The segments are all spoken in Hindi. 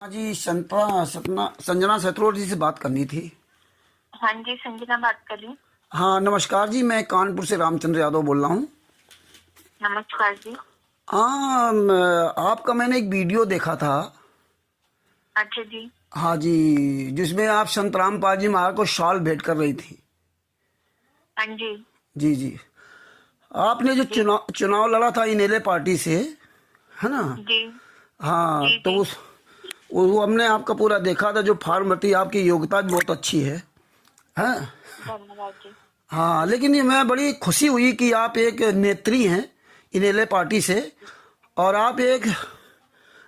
हाँ जी, संजना सेत्रोड जी से बात करनी थी। हाँ जी, संजना बात कर रही हूँ। हाँ नमस्कार जी, मैं कानपुर से रामचंद्र यादव बोल रहा हूँ। नमस्कार जी। हाँ आपका मैंने एक वीडियो देखा था। अच्छा जी। हाँ जी, जिसमें आप संत रामपाल जी महाराज को शॉल भेंट कर रही थी। हाँ जी। जी जी, आपने जो जी चुनाव लड़ा था इनेले पार्टी से, है ना? जी। हाँ जी तो जी। वो हमने आपका पूरा देखा था। जो फॉर्मेलिटी, आपकी योग्यता भी बहुत अच्छी है। हाँ धन्यवाद जी। हाँ, लेकिन ये मैं बड़ी खुशी हुई कि आप एक नेत्री हैं इनेले पार्टी से, और आप एक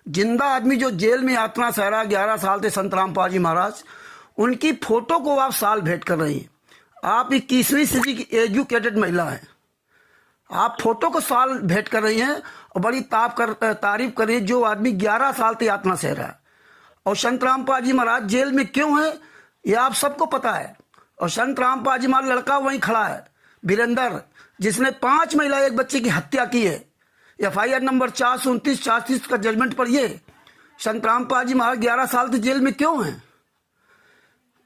जिंदा आदमी जो जेल में यातना सह रहा 11 साल थे, संत रामपाल जी महाराज, उनकी फोटो को आप साल भेंट कर रही हैं। आप 21वीं सदी की एजुकेटेड महिला हैं। आप फोटो को साल भेंट कर रही हैं और बड़ी तारीफ कर रही है। जो आदमी 11 साल से यातना सह रहा है, और संत रामपाल जी महाराज जेल में क्यों है ये आप सबको पता है। और संत रामपाल जी महाराज लड़का वहीं खड़ा है, वीरेंद्र, जिसने 5 महिला एक बच्चे की हत्या की है। FIR नंबर 429 का जजमेंट पढ़िए। संत रामपाल जी महाराज 11 साल से जेल में क्यों हैं?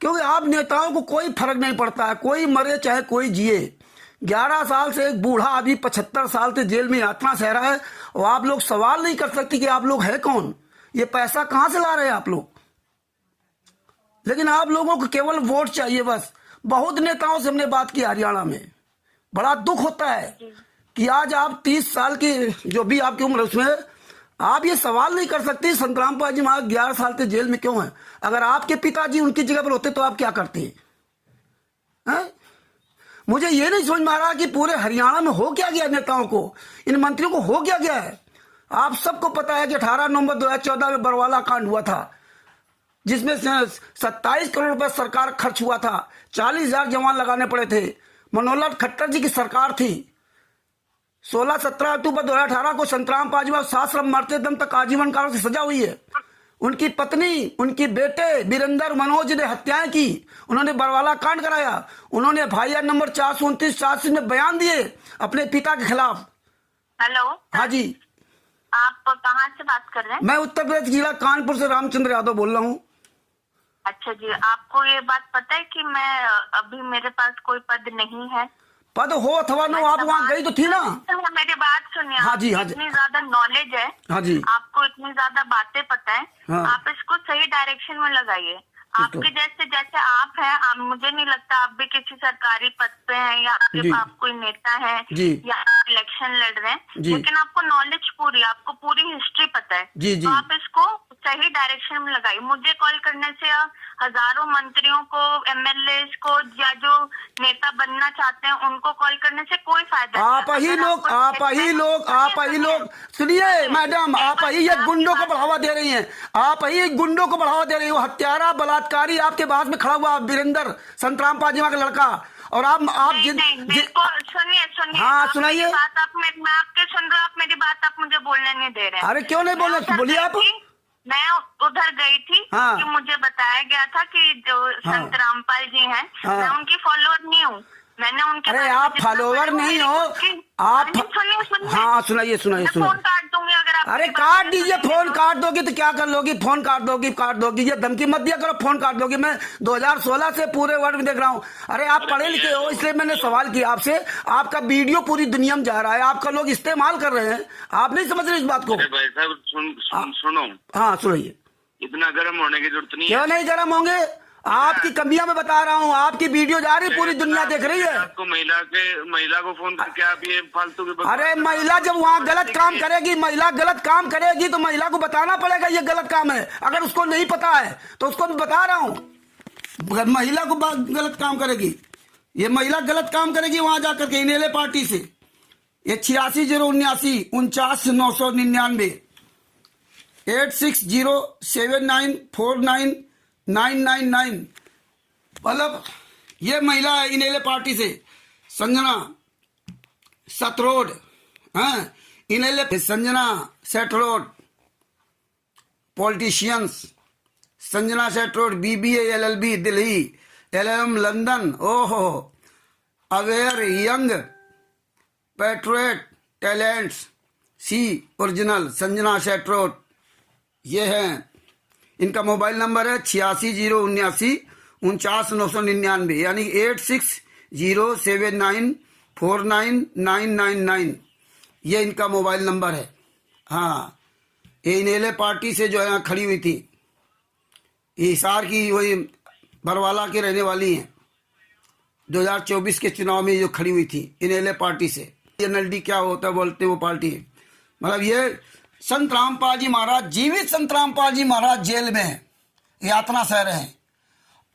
क्योंकि आप नेताओं को कोई फर्क नहीं पड़ता है, कोई मरे चाहे कोई जिए। 11 साल से एक बूढ़ा आदमी 75 साल से जेल में यातना सह रहा है, और आप लोग सवाल नहीं कर सकते कि आप लोग हैं कौन, ये पैसा कहां से ला रहे हैं आप लोग। लेकिन आप लोगों को केवल वोट चाहिए बस। बहुत नेताओं से हमने बात की हरियाणा में, बड़ा दुख होता है कि आज आप 30 साल की जो भी आपकी उम्र है उसमें आप ये सवाल नहीं कर सकते संत रामपाल जी महाराज 11 साल से जेल में क्यों हैं। अगर आपके पिताजी उनकी जगह पर होते तो आप क्या करते हैं? मुझे ये नहीं समझ में आ रहा कि पूरे हरियाणा में हो क्या गया, नेताओं को, इन मंत्रियों को हो क्या गया है। आप सबको पता है कि 18 नवंबर 2014 में बरवाला कांड हुआ था, जिसमें 27 करोड़ रुपए सरकार खर्च हुआ था। 40,000 जवान लगाने पड़े थे। मनोहर खट्टर जी की सरकार थी। 16-17 अक्टूबर 2018 को संत रामपाल जी महाराज साश्रम मरते दम तक आजीवन कारावास की सजा हुई है। उनकी पत्नी, उनके बेटे वीरेंद्र मनोज ने हत्याएं की। उन्होंने बरवाला कांड कराया। उन्होंने FIR नंबर 429 में बयान दिए अपने पिता के खिलाफ। हेलो। हाँ जी, आप कहाँ से बात कर रहे हैं? मैं उत्तर प्रदेश जिला कानपुर से रामचंद्र यादव बोल रहा हूँ। अच्छा जी, आपको ये बात पता है कि मैं अभी मेरे पास कोई पद नहीं है? पद हो अथवा न हो, आप वहाँ गई तो थी ना। मेरी बात सुनिए। हाँ जी, हाँ जी, इतनी ज्यादा नॉलेज है, हाँ जी, आपको इतनी ज्यादा बातें पता है, हाँ। आप इसको सही डायरेक्शन में लगाइए। आपके जैसे जैसे आप हैं, मुझे नहीं लगता आप भी किसी सरकारी पद पे हैं या आप कोई नेता है या इलेक्शन लड़ रहे हैं, लेकिन आपको नॉलेज पूरी, आपको पूरी हिस्ट्री पता है। तो आप इसको सही डायरेक्शन में लगाइए। मुझे कॉल करने से हजारों मंत्रियों को, MLA को या जो नेता बनना चाहते हैं उनको कॉल करने से कोई फायदा नहीं। आप ही लोग सुनिए मैडम, आप ही एक गुंडों को बढ़ावा दे रही हैं। आप ही एक गुंडों को बढ़ावा दे रही हो। हत्यारा, बलात्कारी आपके बाद में खड़ा हुआ वीरेंद्र, संत रामपाल जी का लड़का। और आप सुनिए। हाँ सुनाइए। मैं आपके सुन रहा हूँ, आप मेरी बात आप मुझे बोलने नहीं दे रहे हैं। अरे क्यों नहीं बोल रहे, बोलिए आप। मैं उधर गई थी। हाँ। कि मुझे बताया गया था कि जो संत रामपाल जी हैं, मैं उनकी फॉलोअर नहीं हूँ। मैंने उनके, अरे आप फॉलोवर नहीं हो आप। सुनिए। हाँ सुनाइए। फोन काट दूंगी अगर आप। अरे काट दीजिए। फोन काट दोगी तो क्या कर लोगी? फोन काट दोगी। ये धमकी मत दिया करो, फोन काट दोगी। मैं 2016 से पूरे वर्ल्ड में देख रहा हूँ। अरे आप पढ़े लिखे हो, इसलिए मैंने सवाल किया आपसे। आपका वीडियो पूरी दुनिया में जा रहा है, आपका लोग इस्तेमाल कर रहे हैं। आप नहीं समझ रहे इस बात को। भाई साहब सुनो। हाँ सुनाइए। इतना गर्म होने की जरूरत नहीं है। क्यों नहीं गर्म होंगे? आपकी कमियां मैं बता रहा हूँ। आपकी वीडियो जा रही, पूरी दुनिया देख रही है। आपको महिला को फोन करके आप ये फालतू के अरे महिला जब वहाँ गलत काम करेगी, महिला गलत काम करेगी तो महिला को बताना पड़ेगा ये गलत काम है। अगर उसको नहीं पता है तो उसको मैं बता रहा हूँ। महिला को गलत काम करेगी, ये महिला गलत काम करेगी वहां जाकर के इनेले पार्टी से। ये 86,079 49,999 86,07949,999 मतलब ये महिला है इनेले पार्टी से, संजना सेत्रोड। हाँ, इनेले Sanjana Setrod, politicians Sanjana Setrod, BBA LLB Delhi, LLM London. ओहो, aware young patriot talents, see original Sanjana Setrod. ये हैं इनका मोबाइल नंबर है 86,079 यानी 86,079,49999। ये इनका मोबाइल नंबर है। हाँ, ये इनेले पार्टी से जो है खड़ी हुई थी, ये हिसार की वही बरवाला के रहने वाली हैं। 2024 के चुनाव में जो खड़ी हुई थी इनेले पार्टी से। NLD क्या होता है बोलते हैं वो पार्टी, मतलब ये संत रामपाल जी महाराज, जीवित संत रामपाल जी महाराज जेल में हैं, यातना सह रहे हैं,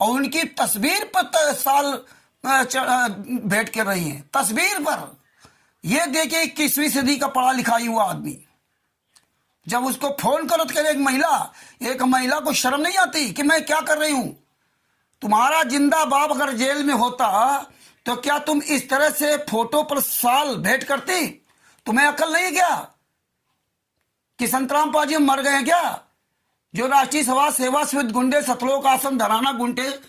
और उनकी तस्वीर पर साल भेंट कर रही हैं। तस्वीर पर ये देखिए 21वीं सदी का पढ़ा लिखा हुआ आदमी, जब उसको फोन करो तो कहे एक महिला को शर्म नहीं आती कि मैं क्या कर रही हूं? तुम्हारा जिंदा बाप अगर जेल में होता तो क्या तुम इस तरह से फोटो पर साल भेंट करती? तुम्हें अकल नहीं क्या कि संत रामपाल जी मर गए क्या? जो राष्ट्रीय समाज सेवा समिति गुंडे, सतलोक आश्रम, धराना गुंडे,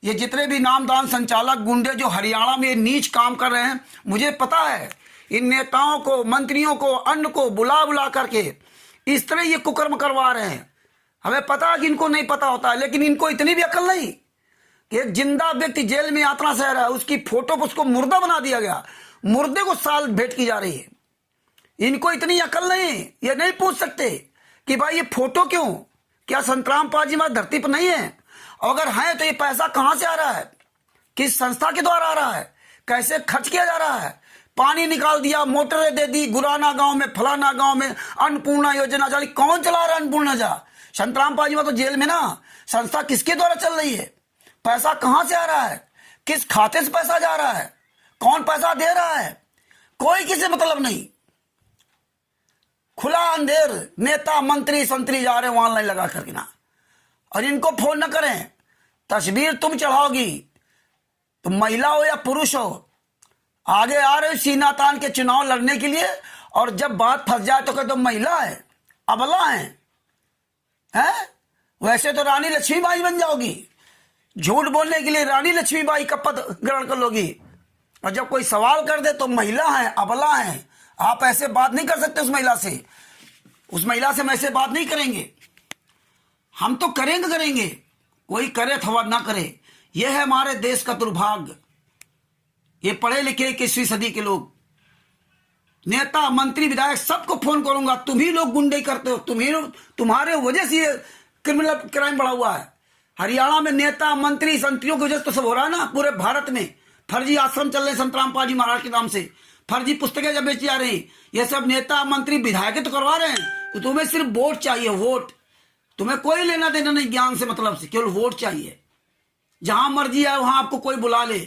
ये जितने भी नामदान संचालक गुंडे जो हरियाणा में नीच काम कर रहे हैं, मुझे पता है इन नेताओं को, मंत्रियों को, अन्य को बुला करके इस तरह ये कुकर्म करवा रहे हैं। हमें पता है कि इनको नहीं पता होता है, लेकिन इनको इतनी भी अकल नहीं कि एक जिंदा व्यक्ति जेल में यातना सह रहा है, उसकी फोटो पर उसको मुर्दा बना दिया गया, मुर्दे को साल भेंट की जा रही है। इनको इतनी अकल नहीं, ये नहीं पूछ सकते कि भाई ये फोटो क्यों, क्या संत रामपाल जी महाराज धरती पर नहीं है? अगर है तो ये पैसा कहां से आ रहा है, किस संस्था के द्वारा आ रहा है, कैसे खर्च किया जा रहा है? पानी निकाल दिया, मोटरें दे दी, गुराना गांव में, फलाना गांव में अन्नपूर्णा योजना चली। कौन चला रहा है अन्नपूर्णा योजना? संत रामपाल जी महाराज तो जेल में ना। संस्था किसके द्वारा चल रही है? पैसा कहां से आ रहा है? किस खाते से पैसा जा रहा है? कौन पैसा दे रहा है? कोई किसी मतलब नहीं। खुला अंधेर, नेता मंत्री संतरी जा रहे हैं वहां लाइन लगा करके ना, और इनको फोन न करें। तस्वीर तुम चढ़ाओगी, तुम महिला हो या पुरुष हो, आगे आ रहे हो सीना तान के चुनाव लड़ने के लिए, और जब बात फंस जाए तो कहते महिला है, अबला है? वैसे तो रानी लक्ष्मीबाई बन जाओगी, झूठ बोलने के लिए रानी लक्ष्मीबाई का पद ग्रहण कर लोगी, और जब कोई सवाल कर दे तो महिला है, अबला है। आप ऐसे बात नहीं कर सकते उस महिला से हम ऐसे बात नहीं करेंगे। हम तो करेंगे, कोई करे अथवा ना करे। यह है हमारे देश का दुर्भाग्य। ये पढ़े लिखे 21वीं सदी के लोग, नेता मंत्री विधायक सबको फोन करूंगा, तुम ही लोग गुंडे करते हो, तुम्हारे वजह से ये क्रिमिनल क्राइम बढ़ा हुआ है। हरियाणा में नेता मंत्री संतरियों की वजह से तो सब हो रहा है ना। पूरे भारत में फर्जी आश्रम चल रहे हैं संत रामपाल जी महाराज के नाम से, फर्जी पुस्तकें जब बेची जा रही, ये सब नेता मंत्री विधायक तो करवा रहे हैं। तो तुम्हें सिर्फ वोट चाहिए, वोट। तुम्हें कोई लेना देना नहीं ज्ञान से, मतलब से, केवल वोट चाहिए। जहां मर्जी है वहां आपको कोई बुला ले,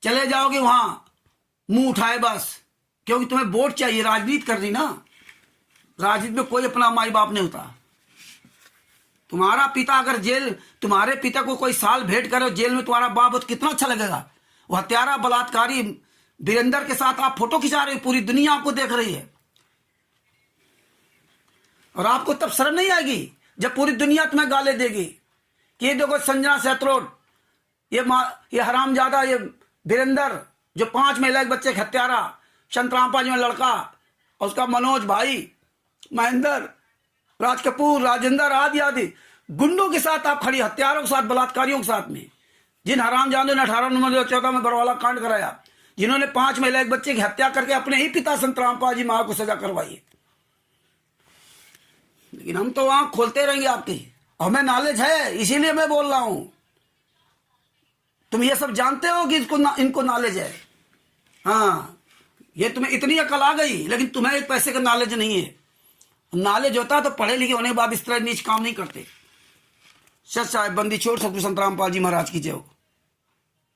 चले जाओगे वहां मुंह उठाए बस, क्योंकि तुम्हें वोट चाहिए। राजनीति करनी ना, राजनीति में कोई अपना माई बाप नहीं होता। तुम्हारा पिता अगर जेल, तुम्हारे पिता को कोई साल भेंट करे जेल में, तुम्हारा बाप हो तो कितना अच्छा लगेगा। वो हत्यारा बलात्कारी वीरेंद्र के साथ आप फोटो खिंचा रहे हो, पूरी दुनिया आपको देख रही है, और आपको तब शर्म नहीं आएगी जब पूरी दुनिया तुम्हें गाले देगी कि ये देखो संजना सेत्रोड, ये हरामजादा, ये वीरेंद्र जो 5 महिला के बच्चे के हत्यारा, संत रामपाल जी में लड़का, और उसका मनोज भाई, महेंद्र, राज कपूर, राजेंद्र आदि गुंडों के साथ आप खड़ी, हत्यारों के साथ, बलात्कारियों के साथ में, जिन हरामजादों ने 18 नवंबर 2014 में बरवाला कांड कराया, जिन्होंने 5 महिला के बच्चे की हत्या करके अपने ही पिता संत रामपाल जी महाराज को सजा करवाई। लेकिन हम तो आंख खोलते रहेंगे आपकी, हमें नॉलेज है, इसीलिए मैं बोल रहा हूं। तुम ये सब जानते हो कि इनको नॉलेज है। हाँ, ये तुम्हें इतनी अकल आ गई, लेकिन तुम्हें एक पैसे का नॉलेज नहीं है। नॉलेज होता तो पढ़े लिखे होने के बाद इस तरह नीच काम नहीं करते। सच साहेब बंदी छोड़ सतगुरु संत रामपाल जी महाराज की जय हो।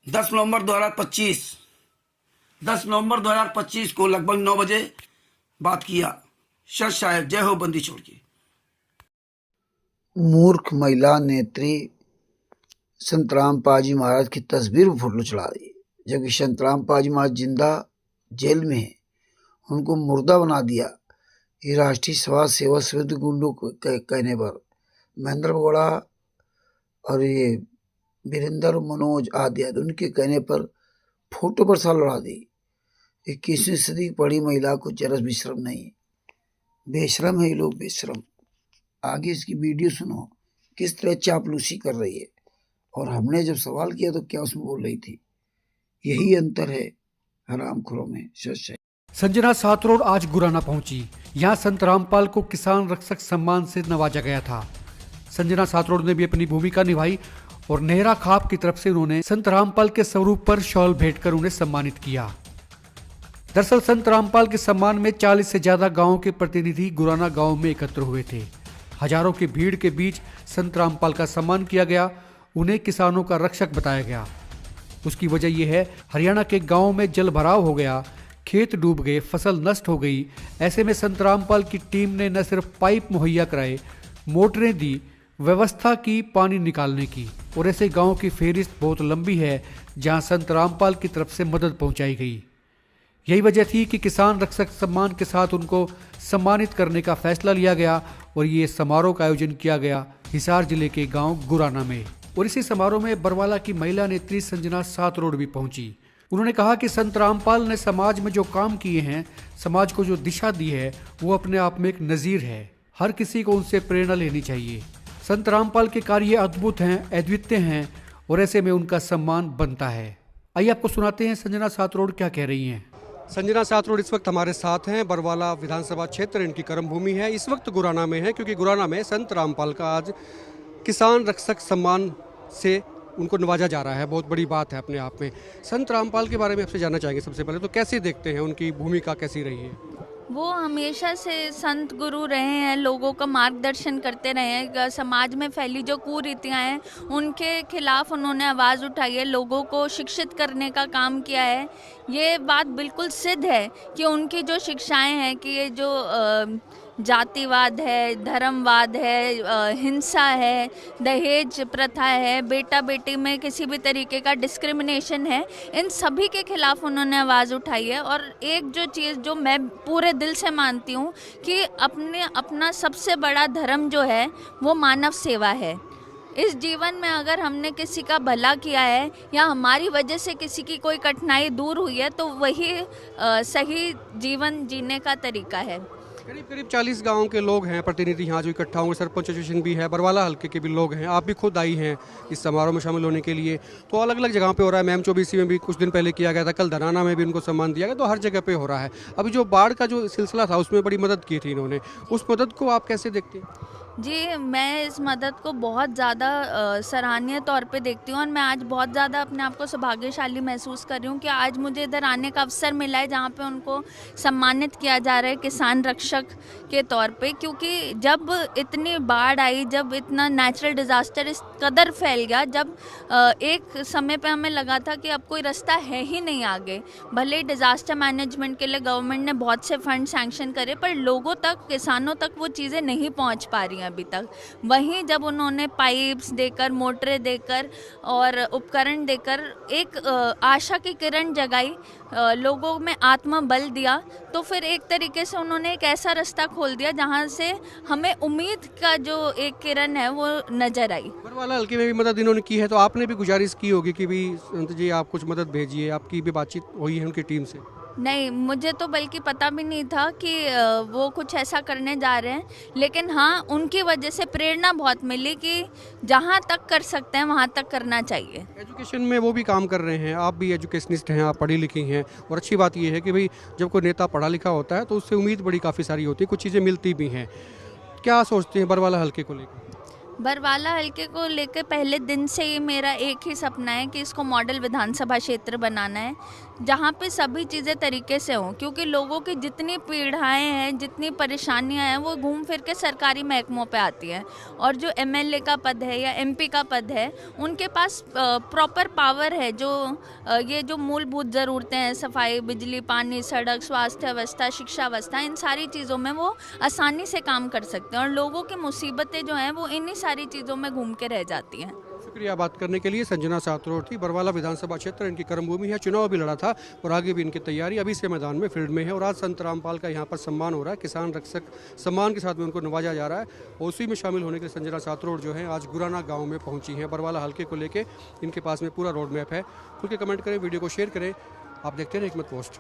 10 नवंबर 2025 को लगभग 9 बजे बात किया। सच साहेब जय हो बंदी छोड़ की। मूर्ख महिला नेत्री संत रामपाल जी महाराज की तस्वीर पर फोटो चढ़ा दी, जबकि संत रामपाल जी महाराज जिंदा जेल में है, उनको मुर्दा बना दिया। ये राष्ट्रीय समाज सेवा समिति गुंडों के कहने पर महेंद्र बगोड़ा और ये वीरेंद्र, मनोज आदि उनके कहने पर फोटो पर साल लड़ा दी। 21वीं सदी की पढ़ी महिला को जरा भी शर्म नहीं। बेशरम है ये लोग, बेशरम। आगे इसकी वीडियो सुनो। किस तरह चापलूसी कर रही है। और हमने जब सवाल किया तो क्या उसमें बोल रही थी। यही अंतर है हरामखोरों में। सच है। संजना सातरोड आज गुराना पहुंची। यहां संत रामपाल को किसान रक्षक सम्मान से नवाजा गया था। संजना सातरोड ने भी अपनी भूमिका निभाई और नेहरा खाप की तरफ से उन्होंने संत रामपाल के स्वरूप पर शॉल भेंट कर उन्हें सम्मानित किया। दरअसल संत रामपाल के सम्मान में 40 से ज्यादा गांवों के प्रतिनिधि गुराना गांव में एकत्र हुए थे। हजारों की भीड़ के बीच संत रामपाल का सम्मान किया गया। उन्हें किसानों का रक्षक बताया गया। उसकी वजह यह है, हरियाणा के गांव में जल भराव हो गया, खेत डूब गए, फसल नष्ट हो गई। ऐसे में संत रामपाल की टीम ने न सिर्फ पाइप मुहैया कराए, मोटरें दी, व्यवस्था की पानी निकालने की। और ऐसे गांव की फेहरिस्त बहुत लंबी है जहां संत रामपाल की तरफ से मदद पहुंचाई गई। यही वजह थी कि किसान रक्षक सम्मान के साथ उनको सम्मानित करने का फैसला लिया गया और ये समारोह का आयोजन किया गया हिसार जिले के गांव गुराना में। और इसी समारोह में बरवाला की महिला नेत्री संजना सातरोड भी पहुंची। उन्होंने कहा कि संत रामपाल ने समाज में जो काम किए हैं, समाज को जो दिशा दी है, वो अपने आप में एक नजीर है। हर किसी को उनसे प्रेरणा लेनी चाहिए। संत रामपाल के कार्य अद्भुत हैं, अद्वितीय हैं और ऐसे में उनका सम्मान बनता है। आइए आपको सुनाते हैं संजना सातरोड क्या कह रही हैं। संजना सातरोड इस वक्त हमारे साथ हैं। बरवाला विधानसभा क्षेत्र इनकी कर्मभूमि है। इस वक्त गुराना में है क्योंकि गुराना में संत रामपाल का आज किसान रक्षक सम्मान से उनको नवाजा जा रहा है। बहुत बड़ी बात है अपने आप में। संत रामपाल के बारे में आपसे जानना चाहेंगे। सबसे पहले तो कैसे देखते हैं, उनकी भूमिका कैसी रही है? वो हमेशा से संत गुरु रहे हैं, लोगों का मार्गदर्शन करते रहे हैं। समाज में फैली जो कुरीतियाँ हैं उनके खिलाफ उन्होंने आवाज़ उठाई है, लोगों को शिक्षित करने का काम किया है। ये बात बिल्कुल सिद्ध है कि उनकी जो शिक्षाएं हैं कि ये जो जातिवाद है, धर्मवाद है, हिंसा है, दहेज प्रथा है, बेटा बेटी में किसी भी तरीके का डिस्क्रिमिनेशन है, इन सभी के खिलाफ उन्होंने आवाज़ उठाई है। और एक जो चीज़ जो मैं पूरे दिल से मानती हूँ कि अपना सबसे बड़ा धर्म जो है वो मानव सेवा है। इस जीवन में अगर हमने किसी का भला किया है या हमारी वजह से किसी की कोई कठिनाई दूर हुई है तो वही सही जीवन जीने का तरीका है। करीब 40 गांव के लोग हैं प्रतिनिधि यहाँ जो इकट्ठा होंगे। सरपंच एसोसिएशन भी है, बरवाला हल्के के भी लोग हैं। आप भी खुद आई हैं इस समारोह में शामिल होने के लिए। तो अलग अलग जगहों पे हो रहा है। मैम चौबीसी में भी कुछ दिन पहले किया गया था, कल धनाना में भी उनको सम्मान दिया गया। तो हर जगह पे हो रहा है। अभी जो बाढ़ का जो सिलसिला था उसमें बड़ी मदद की थी इन्होंने, उस मदद को आप कैसे देखते हैं? जी, मैं इस मदद को बहुत ज़्यादा सराहनीय तौर पे देखती हूँ और मैं आज बहुत ज़्यादा अपने आप को सौभाग्यशाली महसूस कर रही हूँ कि आज मुझे इधर आने का अवसर मिला है जहाँ पे उनको सम्मानित किया जा रहा है किसान रक्षक के तौर पे। क्योंकि जब इतनी बाढ़ आई, जब इतना नेचुरल डिज़ास्टर इस कदर फैल गया, जब एक समय पे हमें लगा था कि अब कोई रास्ता है ही नहीं आगे। भले ही डिज़ास्टर मैनेजमेंट के लिए गवर्नमेंट ने बहुत से फंड सैंक्शन करे, पर लोगों तक, किसानों तक वो चीज़ें नहीं पहुँच पा रही हैं अभी तक। वहीं जब उन्होंने पाइप्स देकर, मोटरें देकर और उपकरण देकर एक आशा की किरण जगाई, लोगों में आत्मबल दिया, तो फिर एक तरीके से उन्होंने एक ऐसा रास्ता खोल दिया जहां से हमें उम्मीद का जो एक किरण है वो नजर आई। बरवाला हल्के में भी मदद इन्होंने की है, तो आपने भी गुजारिश की होगी कि भी संत जी आप कुछ मदद भेजिए। आपकी भी बातचीत हुई है उनकी टीम से? नहीं, मुझे तो बल्कि पता भी नहीं था कि वो कुछ ऐसा करने जा रहे हैं। लेकिन हाँ, उनकी वजह से प्रेरणा बहुत मिली कि जहाँ तक कर सकते हैं वहाँ तक करना चाहिए। एजुकेशन में वो भी काम कर रहे हैं, आप भी एजुकेशनिस्ट हैं, आप पढ़ी लिखी हैं। और अच्छी बात ये है कि भाई जब कोई नेता पढ़ा लिखा होता है तो उससे उम्मीद बड़ी काफ़ी सारी होती है, कुछ चीज़ें मिलती भी हैं। क्या सोचते हैं बरवाला हल्के को लेकर? बरवाला हल्के को लेकर पहले दिन से ही मेरा एक ही सपना है कि इसको मॉडल विधानसभा क्षेत्र बनाना है, जहाँ पे सभी चीज़ें तरीके से हों। क्योंकि लोगों की जितनी पीड़ाएं हैं, जितनी परेशानियां हैं, वो घूम फिर के सरकारी महकमों पे आती हैं। और जो एमएलए का पद है या एमपी का पद है, उनके पास प्रॉपर पावर है। जो ये जो मूलभूत ज़रूरतें हैं, सफाई, बिजली, पानी, सड़क, स्वास्थ्य व्यवस्था, शिक्षा व्यवस्था, इन सारी चीज़ों में वो आसानी से काम कर सकते हैं। और लोगों की मुसीबतें जो हैं वो इन्हीं सारी चीज़ों में घूम के रह जाती हैं। शुक्रिया बात करने के लिए। संजना सातरोड थी। बरवाला विधानसभा क्षेत्र इनकी कर्मभूमि है। चुनाव भी लड़ा था और आगे भी इनकी तैयारी अभी से मैदान में, फील्ड में है। और आज संत रामपाल का यहाँ पर सम्मान हो रहा है, किसान रक्षक सम्मान के साथ में उनको नवाजा जा रहा है। और उसी में शामिल होने के लिए संजना सातरोड जो है आज गुराना गाँव में पहुँची हैं। बरवाला हल्के को लेकर इनके पास में पूरा रोड मैप है। खुल के कमेंट करें, वीडियो को शेयर करें। आप देखते हैं हिकमत पोस्ट।